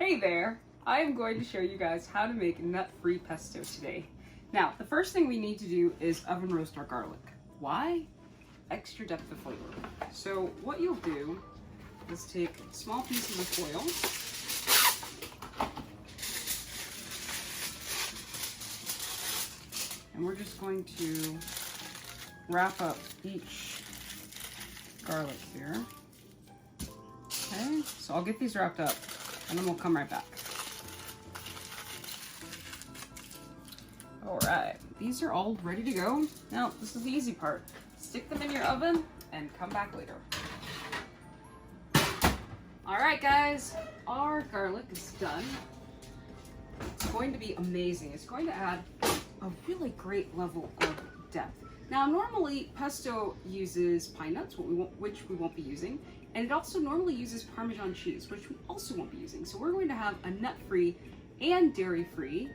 Hey there! I am going to show you guys how to make nut-free pesto today. Now, the first thing we need to do is oven roast our garlic. Why? Extra depth of flavor. So what you'll do is take small pieces of foil, and we're just going to wrap up each garlic here. Okay, so I'll get these wrapped up and then we'll come right back. All right, these are all ready to go. Now, this is the easy part. Stick them in your oven and come back later. All right, guys, our garlic is done. It's going to be amazing. It's going to add a really great level of depth. Now, normally pesto uses pine nuts, which we won't be using, and it also normally uses Parmesan cheese, which we also won't be using. So we're going to have a nut-free and dairy-free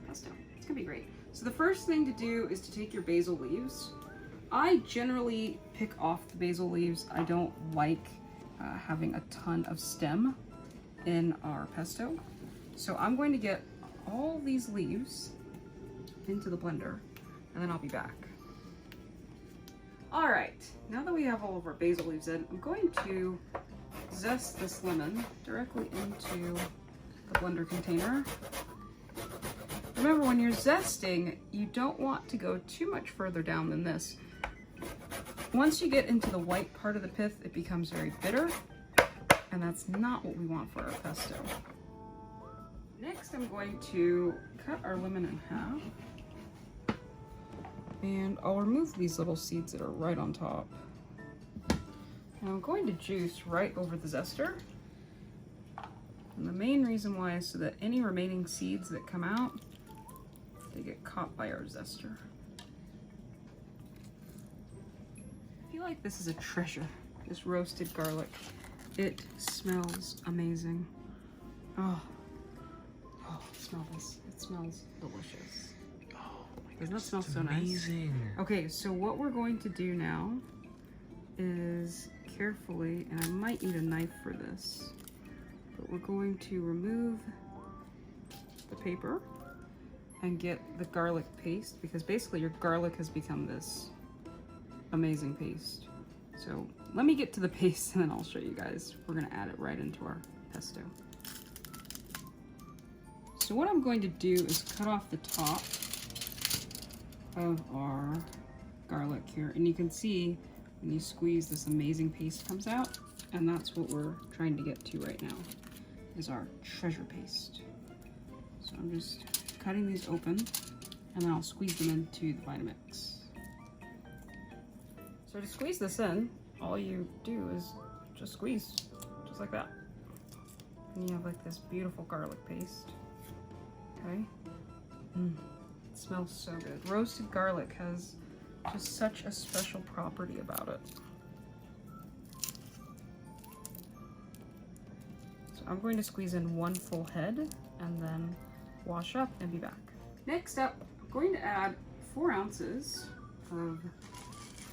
pesto. It's gonna be great. So the first thing to do is to take your basil leaves. I generally pick off the basil leaves. I don't like having a ton of stem in our pesto. So I'm going to get all these leaves into the blender, and then I'll be back. All right, now that we have all of our basil leaves in, I'm going to zest this lemon directly into the blender container. Remember, when you're zesting, you don't want to go too much further down than this. Once you get into the white part of the pith, it becomes very bitter, and that's not what we want for our pesto. Next, I'm going to cut our lemon in half, and I'll remove these little seeds that are right on top. And I'm going to juice right over the zester. And the main reason why is so that any remaining seeds that come out, they get caught by our zester. I feel like this is a treasure, this roasted garlic. It smells amazing. Oh, smell this. It smells delicious. Oh my Doesn't that goodness, smell it's so amazing. nice? Okay, so what we're going to do now is carefully, and I might need a knife for this, but we're going to remove the paper and get the garlic paste, because basically your garlic has become this amazing paste. So let me get to the paste and then I'll show you guys. We're gonna add it right into our pesto. So what I'm going to do is cut off the top of our garlic here, and you can see when you squeeze, this amazing paste comes out, and that's what we're trying to get to right now, is our treasure paste. So I'm just cutting these open, and then I'll squeeze them into the Vitamix. So to squeeze this in, all you do is just squeeze, just like that. And you have like this beautiful garlic paste. Okay. It smells so good. Roasted garlic has just such a special property about it. So I'm going to squeeze in one full head and then wash up and be back. Next up, I'm going to add 4 ounces of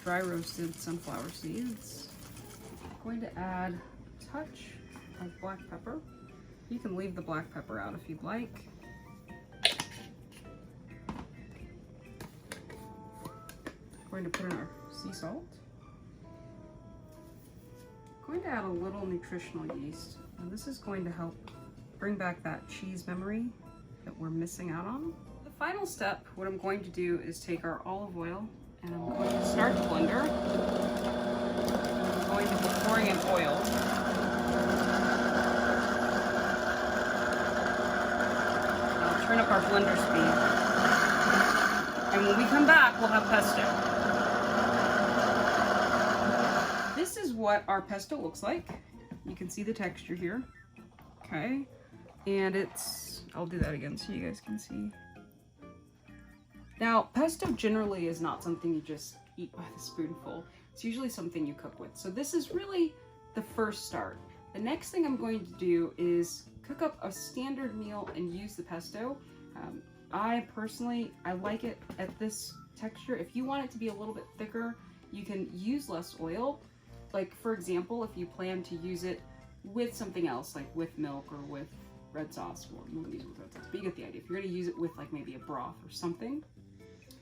dry roasted sunflower seeds. I'm going to add a touch of black pepper. You can leave the black pepper out if you'd like. I'm going to put in our sea salt. I'm going to add a little nutritional yeast, and this is going to help bring back that cheese memory that we're missing out on. The final step, what I'm going to do is take our olive oil, and I'm going to start the blender. I'm going to be pouring in oil. I'll turn up our blender speed. And when we come back, we'll have pesto. This is what our pesto looks like. You can see the texture here. Okay. And I'll do that again so you guys can see. Now, pesto generally is not something you just eat by the spoonful. It's usually something you cook with. So this is really the first start. The next thing I'm going to do is cook up a standard meal and use the pesto. I personally like it at this texture. If you want it to be a little bit thicker, you can use less oil. Like, for example, if you plan to use it with something else, like with milk or with red sauce. Well, you wouldn't use it with red sauce, but you get the idea. If you're gonna use it with like maybe a broth or something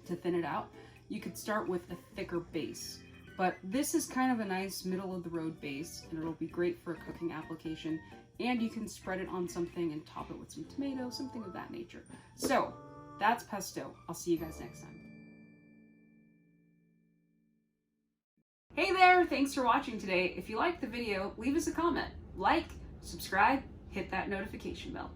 to thin it out, you could start with a thicker base. But this is kind of a nice middle of the road base, and it'll be great for a cooking application. And you can spread it on something and top it with some tomatoes, something of that nature. So that's pesto. I'll see you guys next time. Hey there, thanks for watching today. If you liked the video, leave us a comment, like, subscribe, hit that notification bell.